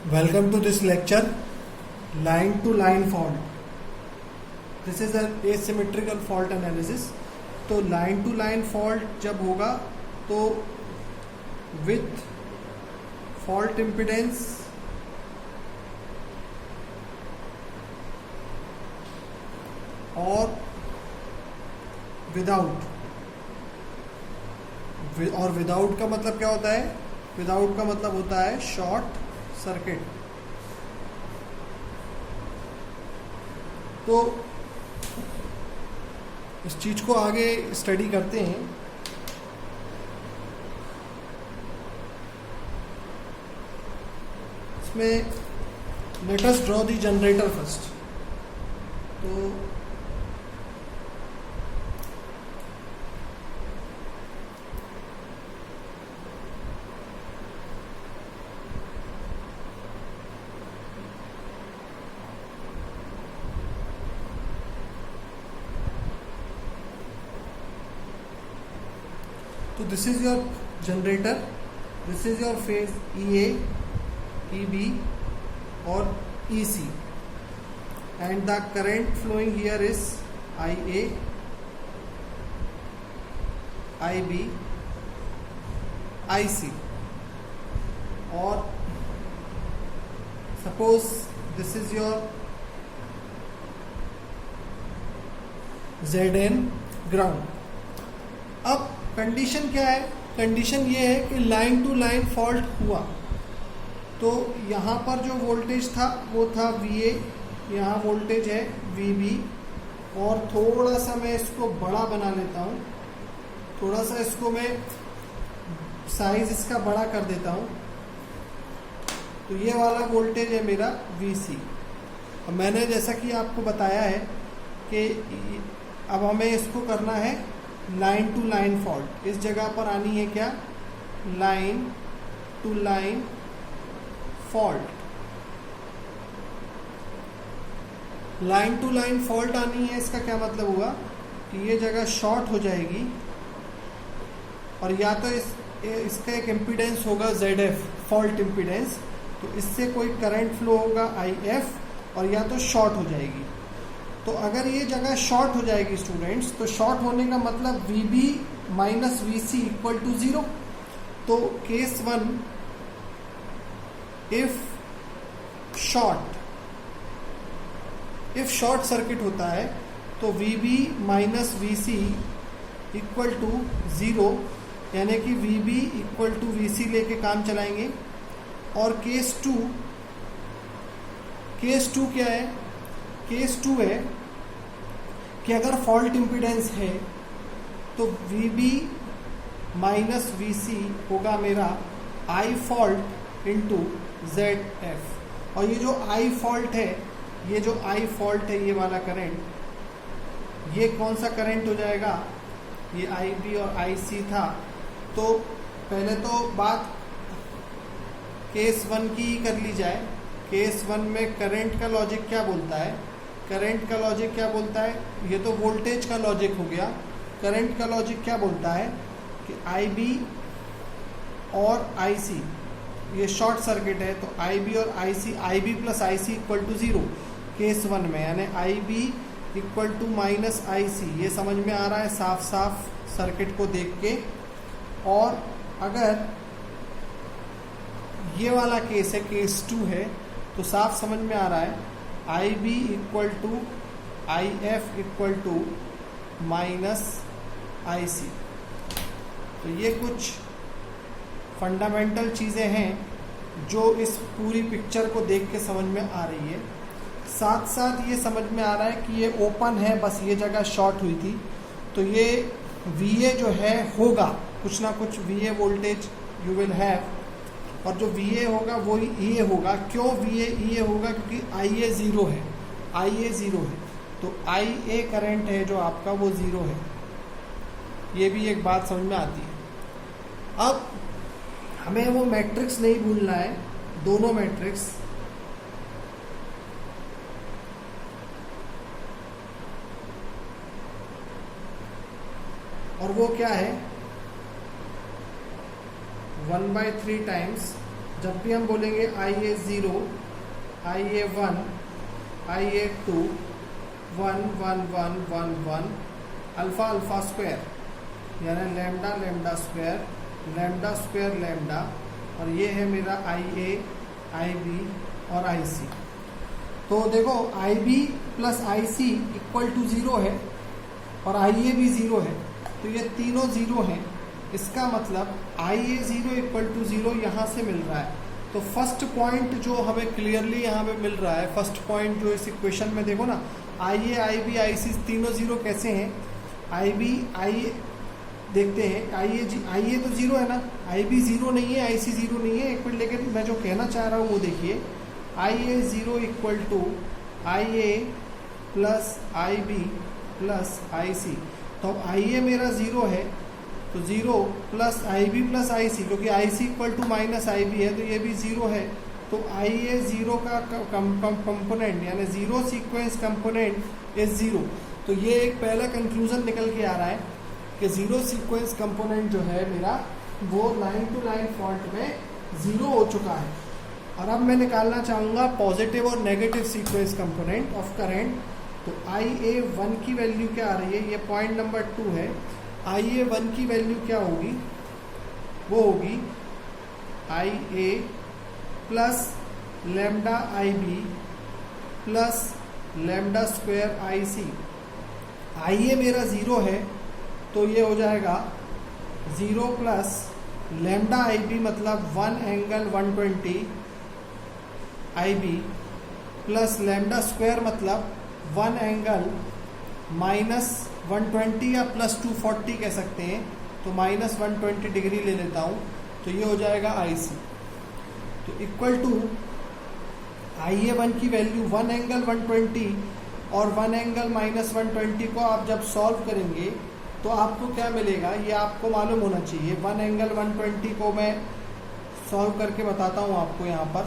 Welcome to this lecture, line to line fault. This is an asymmetrical fault analysis. तो line to line fault जब होगा तो with fault impedance और without, और without का मतलब क्या होता है? विदाउट का मतलब होता है शॉर्ट सर्किट। तो इस चीज को आगे स्टडी करते हैं। इसमें let us draw the generator first. तो this is your generator, this is your phase EA, EB or EC, and the current flowing here is IA, IB, IC. Or suppose this is your ZN ground. अब condition क्या है? Condition ये है कि line to line fault हुआ तो यहाँ पर जो वोल्टेज था वो था VA, यहाँ वोल्टेज है VB, और थोड़ा सा मैं इसको बड़ा बना लेता हूँ, थोड़ा सा इसको मैं साइज इसका बड़ा कर देता हूँ। तो ये वाला वोल्टेज है मेरा VC। अब मैंने जैसा कि आपको बताया है कि अब हमें इसको करना है लाइन टू लाइन फॉल्ट। इस जगह पर आनी है क्या? Line to line fault. Line to line fault आनी है, इसका क्या मतलब हुआ कि ये जगह शॉर्ट हो जाएगी और या तो इसका एक इम्पीडेंस होगा ZF, फॉल्ट इम्पीडेंस, तो इससे कोई करंट फ्लो होगा IF और या तो शॉर्ट हो जाएगी। तो अगर ये जगह शॉर्ट हो जाएगी स्टूडेंट्स, तो शॉर्ट होने का मतलब VB minus VC equal to 0। तो केस 1, इफ शॉर्ट सर्किट होता है तो VB minus VC equal to 0, यानी कि VB इक्वल टू VC लेके काम चलाएंगे। और केस 2 क्या है? केस 2 है कि अगर फॉल्ट इम्पीडेंस है तो VB माइनस VC होगा मेरा I फॉल्ट इंटू ZF। और ये जो I फॉल्ट है, ये वाला करंट, ये कौन सा करंट हो जाएगा? ये IB और IC था। तो पहले तो बात केस 1 की कर ली जाए। केस 1 में करंट का लॉजिक क्या बोलता है? करंट का लॉजिक क्या बोलता है? ये तो वोल्टेज का लॉजिक हो गया। करंट का लॉजिक क्या बोलता है कि IB और IC, ये शॉर्ट सर्किट है तो IB और IC, IB plus IC equal to 0 case 1 में, यानी IB equal to minus IC। ये समझ में आ रहा है साफ साफ सर्किट को देख के। और अगर ये वाला केस है, केस 2 है, तो साफ समझ में आ रहा है IB equal to IF equal to minus IC। तो ये कुछ फंडामेंटल चीज़ें हैं जो इस पूरी पिक्चर को देख के समझ में आ रही है। साथ साथ ये समझ में आ रहा है कि ये ओपन है, बस ये जगह शॉर्ट हुई थी, तो ये VA जो है होगा कुछ ना कुछ VA voltage you will have, और जो VA होगा वो EA होगा। क्यों VA EA होगा? क्योंकि IA 0 है, IA 0 है, तो IA करंट है जो आपका वो 0 है। ये भी एक बात समझ में आती है। अब हमें वो मैट्रिक्स नहीं भूलना है, दोनों मैट्रिक्स। और वो क्या है? 1/3 टाइम्स जब भी हम बोलेंगे IA0, IA1, IA2 1 1 1 1 1 alpha alpha square यानी लैम्डा लैम्डा स्क्वायर लैम्डा, और ये है मेरा IA, IB और IC। तो देखो IB plus IC equal to 0 है और IA भी 0 है, तो ये तीनों 0 हैं। इसका मतलब IA0 इक्वल टू 0 यहाँ से मिल रहा है। तो फर्स्ट पॉइंट जो हमें क्लियरली यहाँ पे मिल रहा है, फर्स्ट पॉइंट जो इस इक्वेशन में देखो ना, IA, IB, IC तीनों 0 कैसे हैं? IB, IA देखते हैं, IA तो 0 है ना, IB 0 नहीं है, IC 0 नहीं है। एक मिनट, लेकिन मैं जो कहना चाह रहा हूँ वो देखिए, IA0 equal to IA plus IB plus IC। तो अब IA मेरा 0 है, तो 0 प्लस IB प्लस IC, क्योंकि IC equal to minus IB है तो ये भी 0 है। तो IA0 का कंपोनेंट यानी 0 सीक्वेंस कंपोनेंट इज 0। तो ये एक पहला कंक्लूजन निकल के आ रहा है कि 0 सीक्वेंस कंपोनेंट जो है मेरा वो लाइन टू लाइन फॉल्ट में 0 हो चुका है। और अब मैं निकालना चाहूँगा पॉजिटिव और negative sequence component of current. तो IA1 की वैल्यू क्या आ रही है, ये पॉइंट नंबर 2 है। IA1 की वैल्यू क्या होगी, वो होगी IA plus lambda IB plus lambda square IC। IA मेरा 0 है तो ये हो जाएगा 0 प्लस लैम्डा IB मतलब 1 angle 120 IB plus lambda square मतलब 1 एंगल माइनस 120 या प्लस 240 कह सकते हैं, तो माइनस 120 डिग्री ले लेता हूँ, तो ये हो जाएगा IC। तो इक्वल टू IA1 की वैल्यू 1 एंगल 120 और 1 एंगल माइनस 120 को आप जब सॉल्व करेंगे तो आपको क्या मिलेगा, ये आपको मालूम होना चाहिए। 1 एंगल 120 को मैं सॉल्व करके बताता हूँ आपको यहाँ पर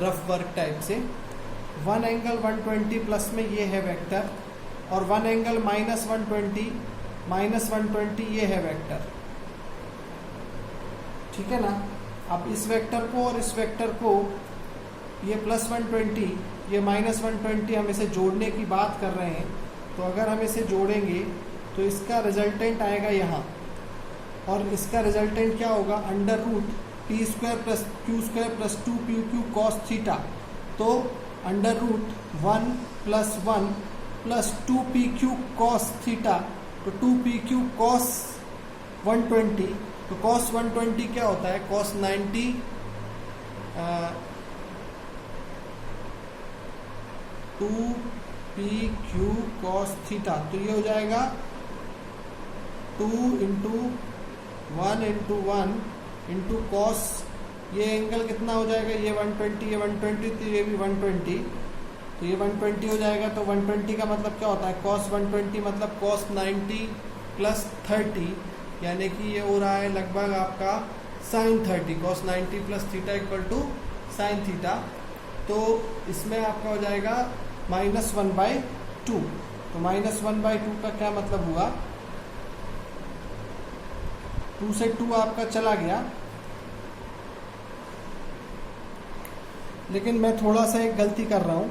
रफ वर्क टाइप से। 1 एंगल 120 प्लस में ये है वेक्टर, और 1 एंगल माइनस 120 ये है वेक्टर, ठीक है ना। अब इस वेक्टर को और इस वेक्टर को, ये प्लस 120 ये माइनस 120, हम इसे जोड़ने की बात कर रहे हैं। तो अगर हम इसे जोड़ेंगे तो इसका रिजल्टेंट आएगा यहाँ, और इसका रिजल्टेंट क्या होगा, under root P square plus Q square plus 2PQ cos theta. तो under root 1 plus 1 plus 2PQ cos theta, तो 2PQ कॉस 120, तो कॉस 120 क्या होता है, कॉस 90 2PQ कॉस थीटा। तो ये हो जाएगा 2 इंटू 1 इंटू 1 इंटू कॉस, ये एंगल कितना हो जाएगा, ये 120 ये 120, तो ये भी 120, तो ये 120 हो जाएगा। तो 120 का मतलब क्या होता है, कॉस 120 मतलब कॉस 90 प्लस 30, यानी कि ये हो रहा है लगभग आपका sine 30। Cos 90 plus theta equal to sine theta. तो इसमें आपका हो जाएगा -1/2। तो -1/2 का क्या मतलब हुआ, 2 से 2 आपका चला गया। लेकिन मैं थोड़ा सा एक गलती कर रहा हूँ,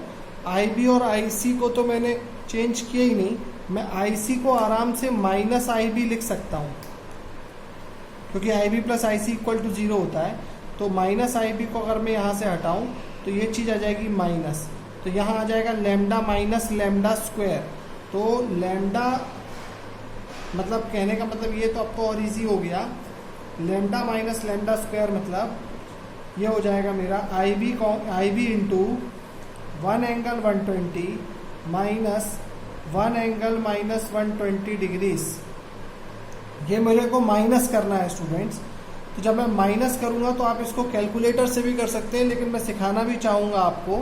IB और IC को तो मैंने चेंज किया ही नहीं। मैं IC को आराम से माइनस IB लिख सकता हूँ, क्योंकि IB plus IC equal to 0 होता है। तो माइनस IB को अगर मैं यहाँ से हटाऊँ तो ये चीज़ आ जाएगी माइनस, तो यहाँ आ जाएगा लैम्डा माइनस लैम्डा स्क्वायर। तो लैम्डा मतलब कहने का मतलब ये तो आपको और इजी हो गया, लैम्डा माइनस लैम्डा स्क्वायर मतलब ये हो जाएगा मेरा IB into 1 angle 120 minus 1 angle minus 120 degrees. ये मेरे को माइनस करना है स्टूडेंट्स। तो जब मैं माइनस करूँगा तो आप इसको कैलकुलेटर से भी कर सकते हैं, लेकिन मैं सिखाना भी चाहूँगा आपको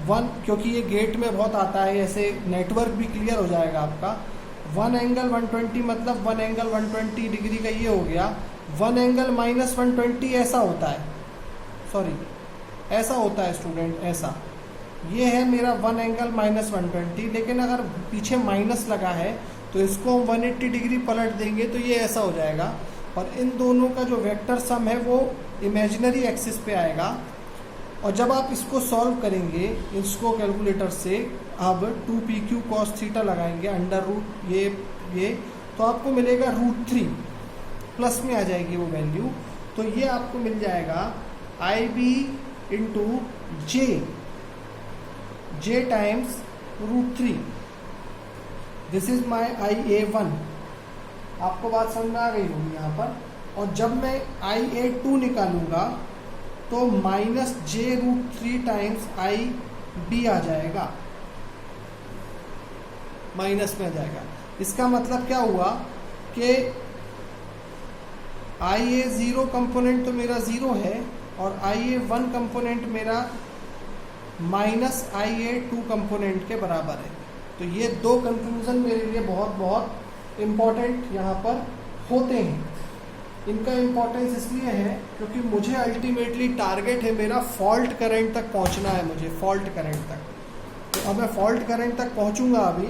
1, क्योंकि ये गेट में बहुत आता है, ऐसे नेटवर्क भी क्लियर हो जाएगा आपका। 1 एंगल 120 मतलब 1 एंगल 120 डिग्री का ये हो गया। 1 एंगल माइनस 120 ऐसा होता है, सॉरी ऐसा होता है स्टूडेंट, ऐसा। ये है मेरा 1 एंगल माइनस 120, लेकिन अगर पीछे माइनस लगा है तो इसको हम 180 डिग्री पलट देंगे तो ये ऐसा हो जाएगा। और इन दोनों का जो वेक्टर सम है वो इमेजिनरी एक्सिस पे आएगा। और जब आप इसको सॉल्व करेंगे इसको कैलकुलेटर से, अब 2pq cos थीटा लगाएंगे अंडर रूट ये तो आपको मिलेगा √3 प्लस में आ जाएगी वो वैल्यू। तो ये आपको मिल जाएगा IB into J times √3। This is my IA1। आपको बात समझ में आ गई होगी यहाँ पर। और जब मैं IA2 निकालूंगा तो -j√3 टाइम्स IB आ जाएगा, माइनस में आ जाएगा। इसका मतलब क्या हुआ कि IA0 कंपोनेंट तो मेरा 0 है और IA1 कंपोनेंट मेरा -IA2 कंपोनेंट के बराबर है। तो ये दो कंक्लूजन मेरे लिए बहुत बहुत इम्पोर्टेंट यहाँ पर होते हैं। इनका इम्पोर्टेंस इसलिए है क्योंकि मुझे अल्टीमेटली टारगेट है मेरा फॉल्ट करंट तक पहुँचना है, मुझे फॉल्ट करंट तक। तो अब मैं फॉल्ट करंट तक पहुँचूंगा अभी,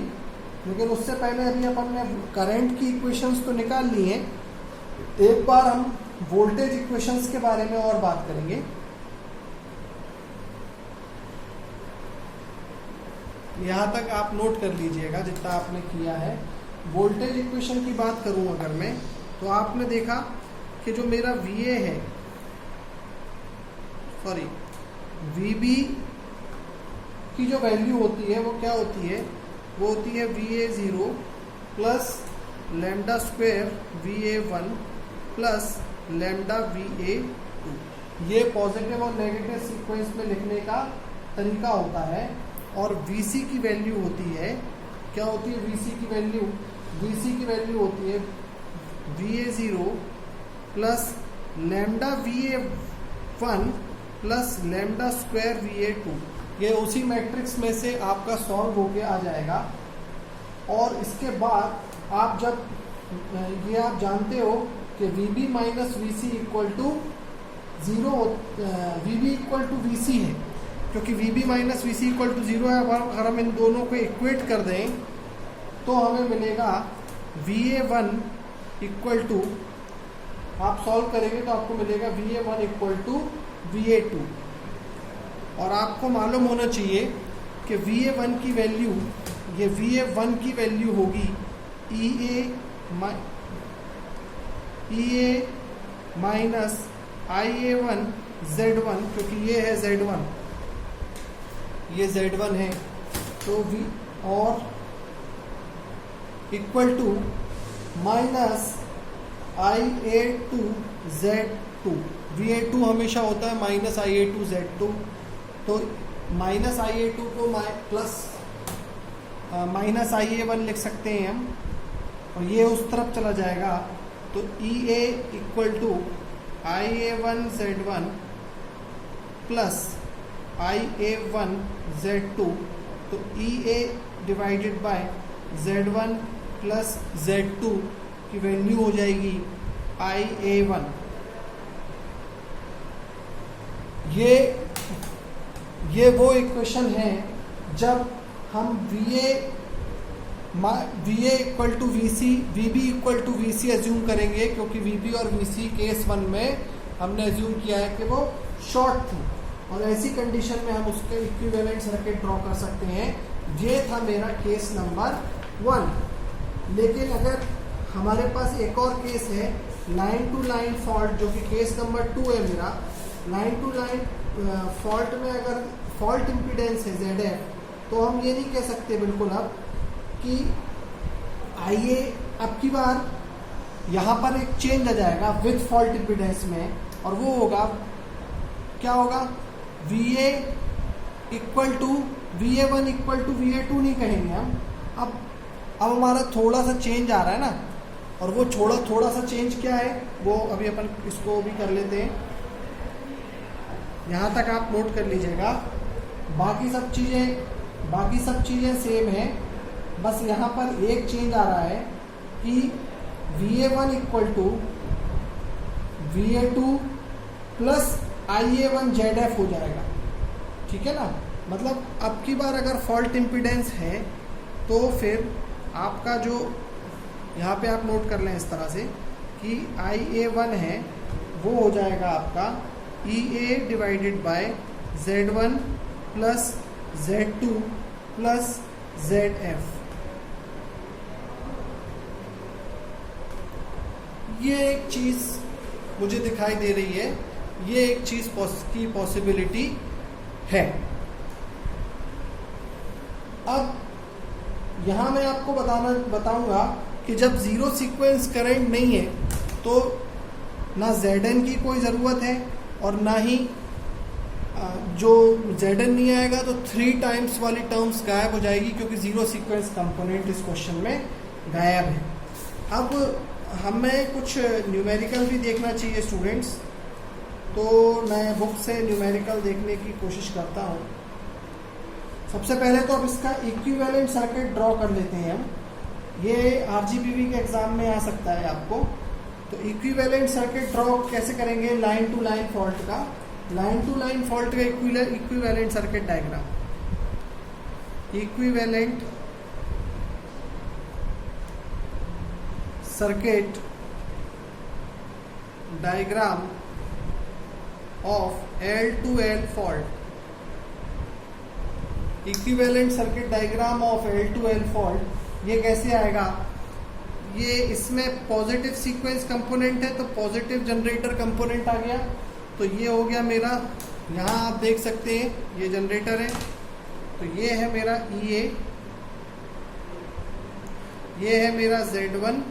लेकिन उससे पहले अभी अपन ने करंट की इक्वेशंस तो निकाल ली हैं। एक बार हम वोल्टेज इक्वेशंस के बारे में और बात करेंगे। यहाँ तक आप नोट कर लीजिएगा जितना आपने किया है। वोल्टेज इक्वेशन की बात करूं अगर मैं, तो आपने देखा कि जो मेरा VA है, सॉरी VB की जो वैल्यू होती है वो क्या होती है, वो होती है VA0 plus lambda square VA1 plus lambda VA2। ये पॉजिटिव और नेगेटिव सीक्वेंस में लिखने का तरीका होता है। और VC की वैल्यू होती है, क्या होती है VC की वैल्यू? VC की वैल्यू होती है VA0 plus lambda VA1 plus lambda square VA2। ये उसी मैट्रिक्स में से आपका सॉल्व होके आ जाएगा। और इसके बाद आप जब ये आप जानते हो कि VB minus VC equal to 0, VB equal to VC है, क्योंकि VB minus VC equal to 0 है। अगर हम इन दोनों को इक्वेट कर दें तो हमें मिलेगा VA1 इक्वल टू, आप सॉल्व करेंगे तो आपको मिलेगा VA1 इक्वल टू VA2। और आपको मालूम होना चाहिए कि VA1 की वैल्यू, ये VA1 की वैल्यू होगी EA माइनस IA1 Z1, क्योंकि ये है Z1, ये Z1 है। तो V और equal to minus IA2 Z2। VA2 हमेशा होता है माइनस IA2 Z2। तो माइनस IA2 को प्लस माइनस IA1 लिख सकते हैं हम, और ये उस तरफ चला जाएगा। तो EA equal to IA1 Z1 plus IA1 Z2। तो EA divided by Z1 plus Z2 की वैल्यू हो जाएगी IA1। ये वो इक्वेशन है जब हम VA equal to VC, VB equal to VC assume करेंगे, क्योंकि VB और VC केस 1 में हमने एज्यूम किया है कि वो शॉर्ट थी, और ऐसी कंडीशन में हम उसके इक्विवेलेंट सर्किट ड्रॉ कर सकते हैं। ये था मेरा केस नंबर 1। लेकिन अगर हमारे पास एक और केस है लाइन टू लाइन फॉल्ट, जो कि केस नंबर 2 है मेरा। लाइन टू लाइन फॉल्ट में अगर फॉल्ट इम्पीडेंस है ZF, तो हम ये नहीं कह सकते बिल्कुल अब कि आइए अब की बार यहाँ पर एक चेंज आ जाएगा विद फॉल्ट इम्पीडेंस में, और वो होगा, क्या होगा, VA equal to VA1 equal to VA2 नहीं कहेंगे हम। अब हमारा थोड़ा सा चेंज आ रहा है ना, और वो थोड़ा सा चेंज क्या है वो अभी अपन इसको भी कर लेते हैं। यहाँ तक आप नोट कर लीजिएगा। बाकी सब चीज़ें सेम है, बस यहाँ पर एक चेंज आ रहा है कि VA1 equal to VA2 plus IA1 ZF हो जाएगा। ठीक है ना, मतलब अब की बार अगर फॉल्ट इम्पीडेंस है तो फिर आपका जो यहाँ पे आप नोट कर लें इस तरह से कि IA1 है वो हो जाएगा आपका EA divided by Z1 plus Z2 plus ZF। ये एक चीज़ मुझे दिखाई दे रही है, ये एक चीज़ की पॉसिबिलिटी है। अब यहाँ मैं आपको बताऊंगा कि जब ज़ीरो सीक्वेंस करंट नहीं है तो ना Zn की कोई ज़रूरत है और ना ही जो Zn नहीं आएगा तो 3 टाइम्स वाली टर्म्स गायब हो जाएगी, क्योंकि ज़ीरो सीक्वेंस कंपोनेंट इस क्वेश्चन में गायब है। अब हमें कुछ न्यूमेरिकल भी देखना चाहिए स्टूडेंट्स, तो मैं बुक से न्यूमेरिकल देखने की कोशिश करता हूँ। सबसे पहले तो अब इसका इक्विवेलेंट सर्किट ड्रॉ कर लेते हैं हम। ये RGPV के एग्जाम में आ सकता है आपको। तो इक्विवेलेंट सर्किट ड्रॉ कैसे करेंगे? लाइन टू लाइन फॉल्ट का, लाइन टू लाइन फॉल्ट का equivalent circuit diagram, equivalent circuit diagram of L to L fault. Equivalent circuit diagram of L to L fault ये कैसे आएगा? ये इसमें पॉजिटिव सीक्वेंस कंपोनेंट है तो पॉजिटिव जनरेटर कंपोनेंट आ गया। तो ये हो गया मेरा, यहाँ आप देख सकते हैं ये जनरेटर है, तो ये है मेरा EA, ये है मेरा Z1।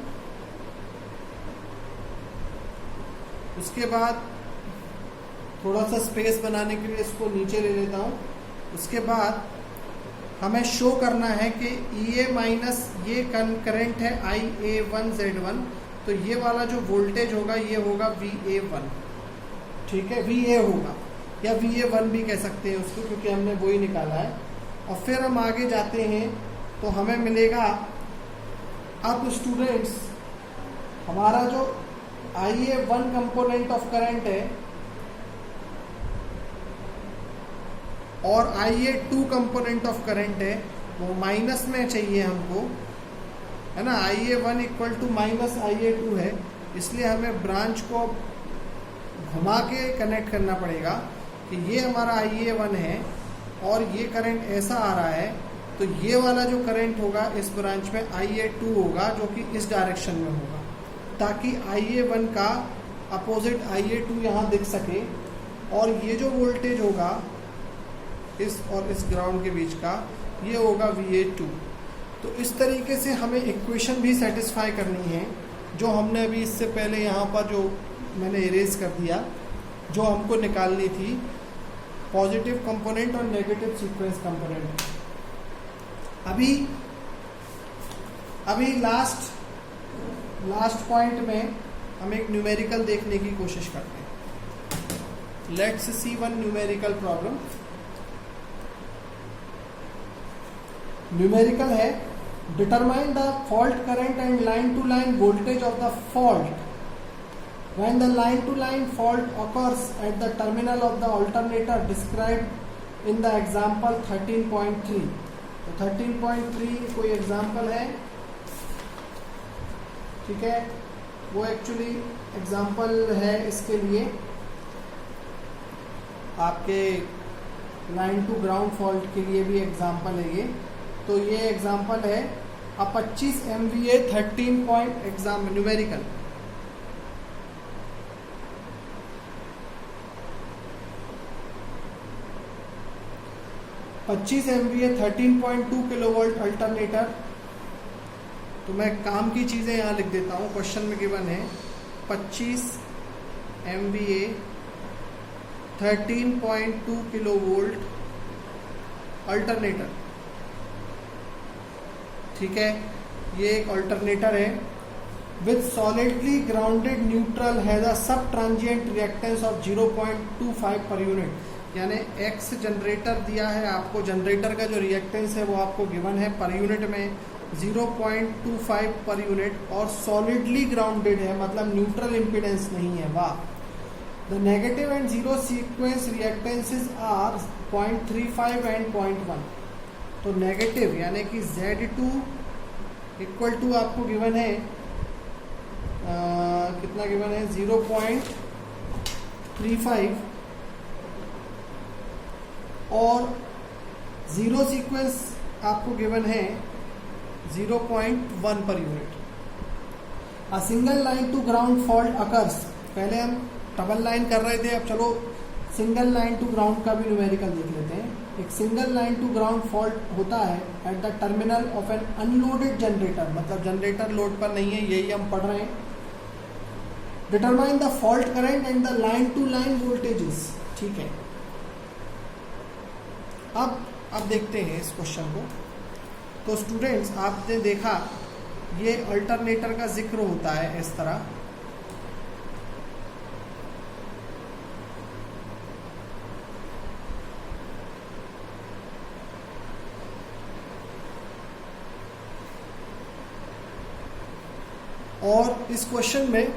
उसके बाद थोड़ा सा स्पेस बनाने के लिए इसको नीचे ले लेता हूँ। उसके बाद हमें शो करना है कि EA माइनस ये करंट है IA1Z1, तो ये वाला जो वोल्टेज होगा ये होगा VA1, ठीक है, VA होगा या VA1 भी कह सकते हैं उसको, क्योंकि हमने वो ही निकाला है। और फिर हम आगे जाते हैं तो हमें मिलेगा, अब स्टूडेंट्स हमारा जो IA1 कंपोनेंट ऑफ करंट है और IA2 कंपोनेंट ऑफ करंट है वो माइनस में चाहिए हमको, है ना। IA1 equal to minus IA2 है, इसलिए हमें ब्रांच को घुमा के कनेक्ट करना पड़ेगा कि ये हमारा IA1 है और ये करंट ऐसा आ रहा है, तो ये वाला जो करंट होगा इस ब्रांच में IA2 होगा, जो कि इस डायरेक्शन में होगा, ताकि IA1 का अपोजिट IA2 यहाँ दिख सके। और ये जो वोल्टेज होगा इस और इस ग्राउंड के बीच का, ये होगा VA2। तो इस तरीके से हमें इक्वेशन भी सेटिस्फाई करनी है, जो हमने अभी इससे पहले यहाँ पर जो मैंने इरेज कर दिया, जो हमको निकालनी थी पॉजिटिव कंपोनेंट और नेगेटिव सीक्वेंस कंपोनेंट। अभी लास्ट पॉइंट में हम एक न्यूमेरिकल देखने की कोशिश करते हैं। Let's see one numerical problem. Numerical है, determine the fault current and line to line voltage of the fault when the line to line fault occurs at the terminal of the alternator described in the example 13.3। तो 13.3 कोई example है, ठीक है, वो actually example है इसके लिए आपके लाइन टू ग्राउंड फॉल्ट के लिए भी एग्जाम्पल है ये। तो ये एग्जाम्पल है अब 25 MVA 13 पॉइंट एग्जाम न्यूमेरिकल। पच्चीस MVA 13.2 किलोवोल्ट अल्टरनेटर। तो मैं काम की चीज़ें यहाँ लिख देता हूँ, क्वेश्चन में गिवन है 25 MVA 13.2 किलोवोल्ट अल्टरनेटर, ठीक है। ये एक अल्टरनेटर है with solidly grounded neutral has a सब transient reactance of 0.25 per unit. यानी एक्स जनरेटर दिया है आपको, जनरेटर का जो रिएक्टेंस है वो आपको गिवन है पर यूनिट में 0.25 पर यूनिट, और सॉलिडली ग्राउंडेड है, मतलब न्यूट्रल इम्पीडेंस नहीं है। वाह। The negative and zero sequence reactances are 0.35 and 0.1। तो नेगेटिव यानी कि Z2 इक्वल टू आपको गिवन है कितना गिवन है 0.35 35 और जीरो सीक्वेंस आपको गिवन है 0.1 per unit. A single line to ground fault occurs, पहले हम डबल लाइन कर रहे थे, अब चलो सिंगल लाइन टू ग्राउंड का भी न्यूमेरिकल देख लेते हैं। एक single line to ground fault होता है at the terminal of an unloaded generator, मतलब जनरेटर लोड पर नहीं है, यही हम पढ़ रहे हैं। Determine the fault current and the line to line voltages, ठीक है। अब देखते हैं इस क्वेश्चन को। तो स्टूडेंट्स, आपने देखा ये अल्टरनेटर का जिक्र होता है इस तरह, और इस क्वेश्चन में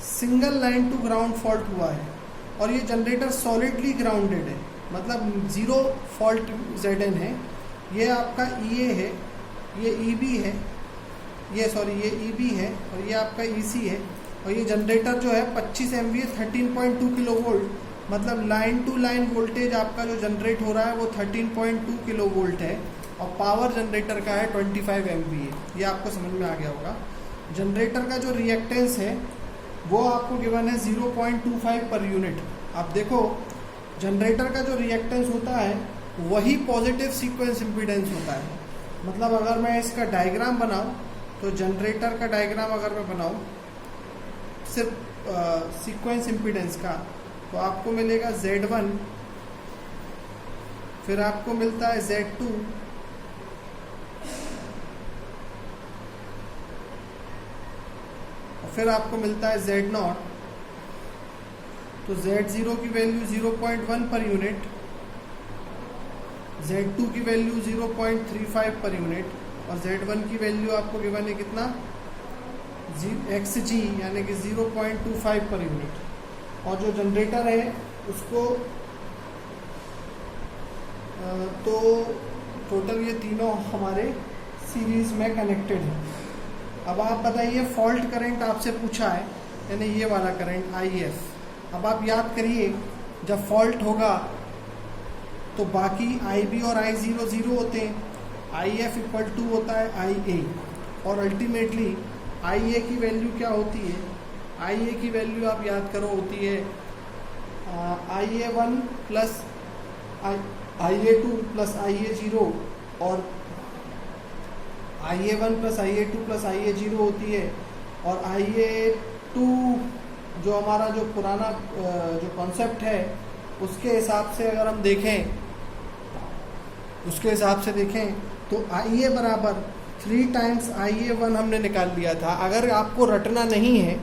single line to ground fault हुआ है और ये जनरेटर सॉलिडली ग्राउंडेड है, मतलब जीरो फॉल्ट ZN है। ये आपका EA है, ये EB है, ये EB है और ये आपका EC है। और ये जनरेटर जो है 25 MVA 13.2 kV, मतलब लाइन टू लाइन वोल्टेज आपका जो जनरेट हो रहा है वो 13.2 kV है और पावर जनरेटर का है 25 MVA। ये आपको समझ में आ गया होगा। जनरेटर का जो रिएक्टेंस है वो आपको गिवन है 0.25 पर यूनिट। आप देखो जनरेटर का जो रिएक्टेंस होता है वही पॉजिटिव सीक्वेंस इम्पीडेंस होता है। मतलब अगर मैं इसका डायग्राम बनाऊं, तो जनरेटर का डायग्राम अगर मैं बनाऊं सिर्फ सीक्वेंस इम्पीडेंस का, तो आपको मिलेगा Z1, फिर आपको मिलता है Z2, फिर आपको मिलता है Z0। तो Z0 की वैल्यू 0.1 पर यूनिट, Z2 की वैल्यू 0.35 पर यूनिट और Z1 की वैल्यू आपको गिवन है कितना, XG यानी कि 0.25 पर यूनिट। और जो जनरेटर है उसको तो टोटल ये तीनों हमारे सीरीज में कनेक्टेड है। अब आप बताइए फॉल्ट करंट आपसे पूछा है, यानी ये वाला करंट IF। अब आप याद करिए जब फॉल्ट होगा तो बाकी IB और I0 0 होते हैं, IF इक्वल टू होता है IA और अल्टीमेटली IA की वैल्यू क्या होती है, IA की वैल्यू आप याद करो होती है IA1 plus IA2 plus IA0 और IA1 plus IA2 plus IA0 होती है। और IA2 जो हमारा जो पुराना जो कॉन्सेप्ट है उसके हिसाब से अगर हम देखें, तो IA बराबर 3 टाइम्स IA1 हमने निकाल लिया था। अगर आपको रटना नहीं है